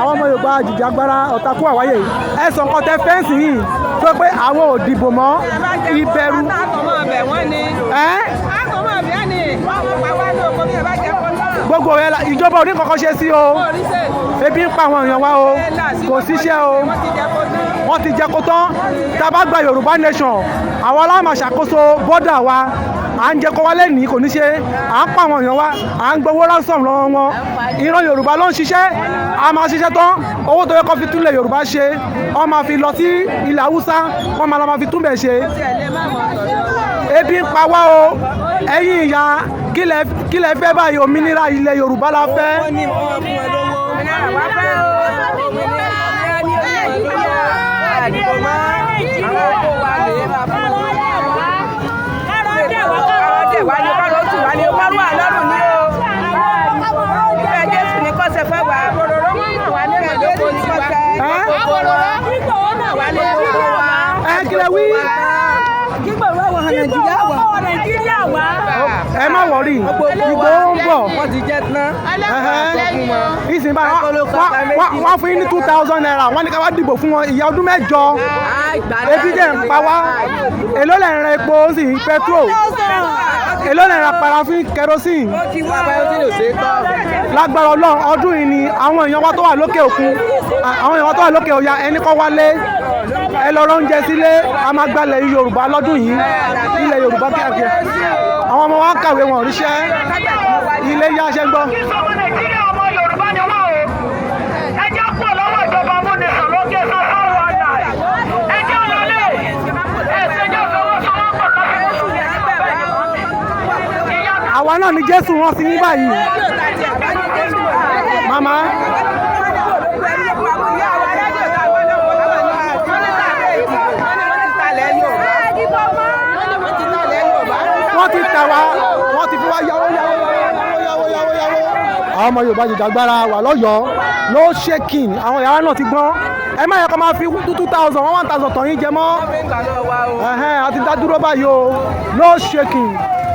àwọn ọmọ Yorùbá àjìjàgbara ọ̀tàkùn àwáyé ẹ̀sán kan tẹ fẹ́ǹsì yìí tó pé àwọn ò dìbò mọ́ ìbẹ̀rù. Gbogbo ẹ̀ ìjọba ò ní kankan ṣe sí o ebi ń pa àwọn èèyàn wa o kò síṣẹ́ o wọ́n ti jẹ́ kó tán tá a bá gba Yorùbá nation àwọn aláàmà ṣàkóso bọ́dà wa à ń jẹ́ kó wálé ní kò ní ṣe à ń pa àwọn èèyàn wa à ń gbowó ransom lọ́wọ́ wọn ìran Yorùbá ló ń ṣiṣẹ́ a máa ṣiṣẹ́ tán owó tó yẹ kó fi túnlẹ̀ Yorùbá ṣe wọ́n máa fi lọ sí ilẹ̀ Haúsá wọ́n máa lọ máa fi túnbẹ̀ ṣe ebi ń pa wá o ẹ̀yin ìyá kí lẹ fẹ́ báyìí òmìnira ilẹ̀ Yorùbá la fẹ́. Ẹ má wọrí Ìgbòho ń bọ̀ ìsìn bá wọ́n fún yín ní 2,000 naira wọ́n ní ká wá dìbò fún wọn ìyá ọdún mẹ́jọ ebi jẹ́ ń pa wá èló lẹ̀ ń ra epo sí petrol èló lẹ̀ ń ra parafin kerosene lágbára Ọlọ́run ọdún yìí ni àwọn èèyàn wa tó wà lókè òkun àwọn èèyàn wa tó wà lókè ọya ẹni kọ́ wálé ẹ lọ rọ́njẹ sílé a máa gbalẹ̀ Yorùbá lọ́dún yìí ilẹ̀ Yorùbá kíákíá àwọn ọmọ wa kàwé wọn ríṣẹ́ ilé yá ṣe ń gbọ́. àwa náà ni Jésù rán sí ní báyìí màmá. wọ́n ti tà wá wọ́n ti fi wá yáwó. àwọn ọmọ Yorùbá àjìjàgbara wà lọ́yọ̀ọ́ no shaking àwọn yàrá náà ti gbọ́n ẹ má yẹ kó máa fi 2,000 1,000 tọ̀yìn jẹ mọ́ àti dá dúró báyìí o no shaking.